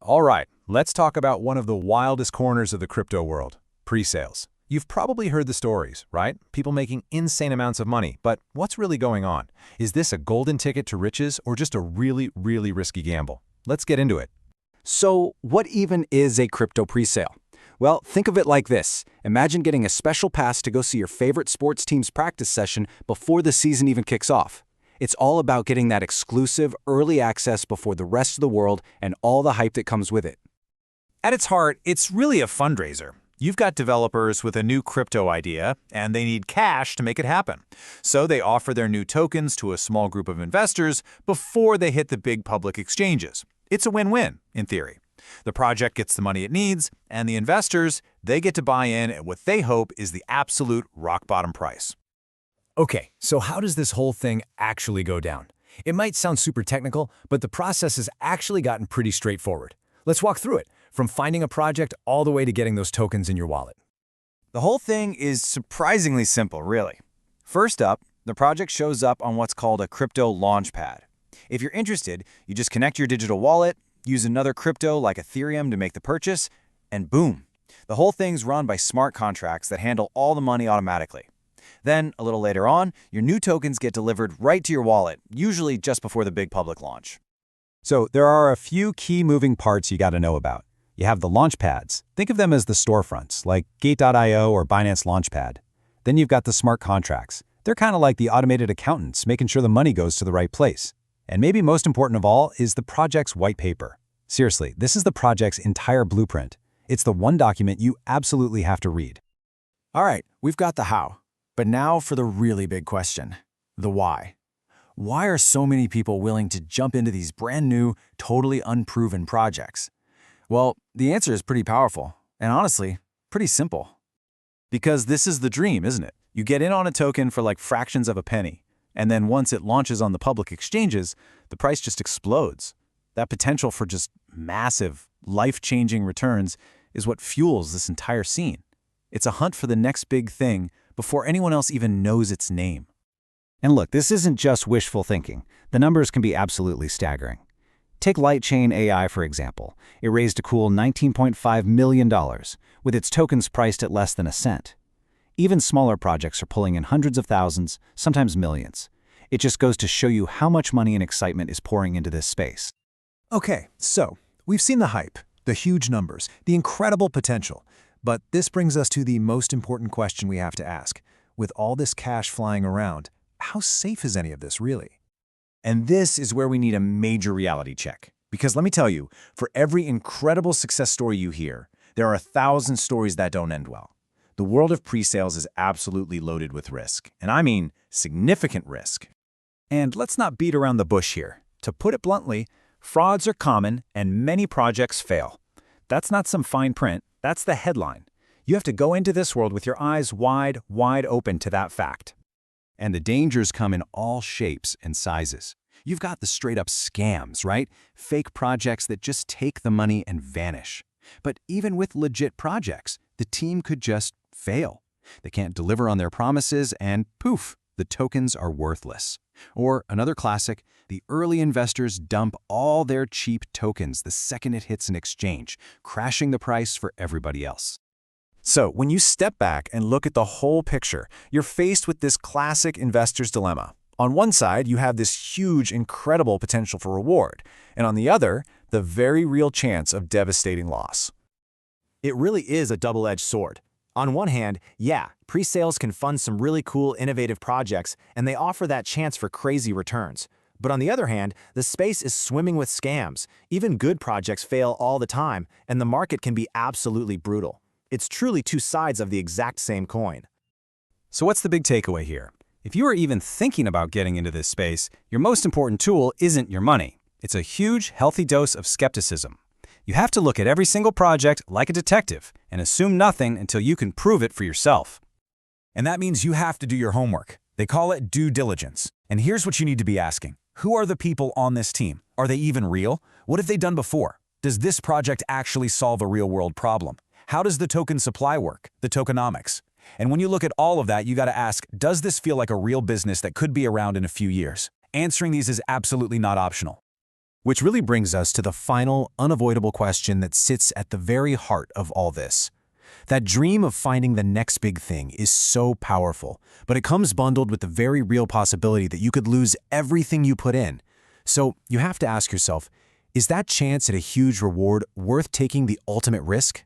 All right, let's talk about one of the wildest corners of the crypto world, pre-sales. You've probably heard the stories, right? People making insane amounts of money, but what's really going on? Is this a golden ticket to riches or just a really, really risky gamble? Let's get into it. So, what even is a crypto presale? Well, think of it like this. Imagine getting a special pass to go see your favorite sports team's practice session before the season even kicks off. It's all about getting that exclusive early access before the rest of the world and all the hype that comes with it. At its heart, it's really a fundraiser. You've got developers with a new crypto idea, and they need cash to make it happen. So they offer their new tokens to a small group of investors before they hit the big public exchanges. It's a win-win, in theory. The project gets the money it needs, and the investors, they get to buy in at what they hope is the absolute rock-bottom price. Okay, so how does this whole thing actually go down? It might sound super technical, but the process has actually gotten pretty straightforward. Let's walk through it, from finding a project all the way to getting those tokens in your wallet. The whole thing is surprisingly simple, really. First up, the project shows up on what's called a crypto launchpad. If you're interested, you just connect your digital wallet, use another crypto like Ethereum to make the purchase, and boom! The whole thing's run by smart contracts that handle all the money automatically. Then, a little later on, your new tokens get delivered right to your wallet, usually just before the big public launch. So, there are a few key moving parts you got to know about. You have the launch pads. Think of them as the storefronts, like Gate.io or Binance Launchpad. Then you've got the smart contracts. They're kind of like the automated accountants, making sure the money goes to the right place. And maybe most important of all is the project's white paper. Seriously, this is the project's entire blueprint. It's the one document you absolutely have to read. All right, we've got the how. But now for the really big question, the why. Why are so many people willing to jump into these brand new, totally unproven projects? Well, the answer is pretty powerful, and honestly, pretty simple. Because this is the dream, isn't it? You get in on a token for like fractions of a penny, and then once it launches on the public exchanges, the price just explodes. That potential for just massive, life-changing returns is what fuels this entire scene. It's a hunt for the next big thing before anyone else even knows its name. And look, this isn't just wishful thinking. The numbers can be absolutely staggering. Take Lightchain AI, for example. It raised a cool $19.5 million, with its tokens priced at less than a cent. Even smaller projects are pulling in hundreds of thousands, sometimes millions. It just goes to show you how much money and excitement is pouring into this space. Okay, so we've seen the hype, the huge numbers, the incredible potential. But this brings us to the most important question we have to ask. With all this cash flying around, how safe is any of this really? And this is where we need a major reality check. Because let me tell you, for every incredible success story you hear, there are 1,000 stories that don't end well. The world of pre-sales is absolutely loaded with risk. And I mean significant risk. And let's not beat around the bush here. To put it bluntly, frauds are common and many projects fail. That's not some fine print. That's the headline. You have to go into this world with your eyes wide open to that fact. And the dangers come in all shapes and sizes. You've got the straight-up scams, right? Fake projects that just take the money and vanish. But even with legit projects, the team could just fail. They can't deliver on their promises and poof, the tokens are worthless. Or another classic, the early investors dump all their cheap tokens the second it hits an exchange, crashing the price for everybody else. So when you step back and look at the whole picture, you're faced with this classic investor's dilemma. On one side, you have this huge, incredible potential for reward, and on the other, the very real chance of devastating loss. It really is a double-edged sword. On one hand, yeah, pre-sales can fund some really cool, innovative projects, and they offer that chance for crazy returns. But on the other hand, the space is swimming with scams. Even good projects fail all the time, and the market can be absolutely brutal. It's truly two sides of the exact same coin. So what's the big takeaway here? If you are even thinking about getting into this space, your most important tool isn't your money. It's a huge, healthy dose of skepticism. You have to look at every single project like a detective and assume nothing until you can prove it for yourself. And that means you have to do your homework. They call it due diligence. And here's what you need to be asking. Who are the people on this team? Are they even real? What have they done before? Does this project actually solve a real-world problem? How does the token supply work? The tokenomics. And when you look at all of that, you got to ask, does this feel like a real business that could be around in a few years? Answering these is absolutely not optional. Which really brings us to the final, unavoidable question that sits at the very heart of all this. That dream of finding the next big thing is so powerful, but it comes bundled with the very real possibility that you could lose everything you put in. So you have to ask yourself, is that chance at a huge reward worth taking the ultimate risk?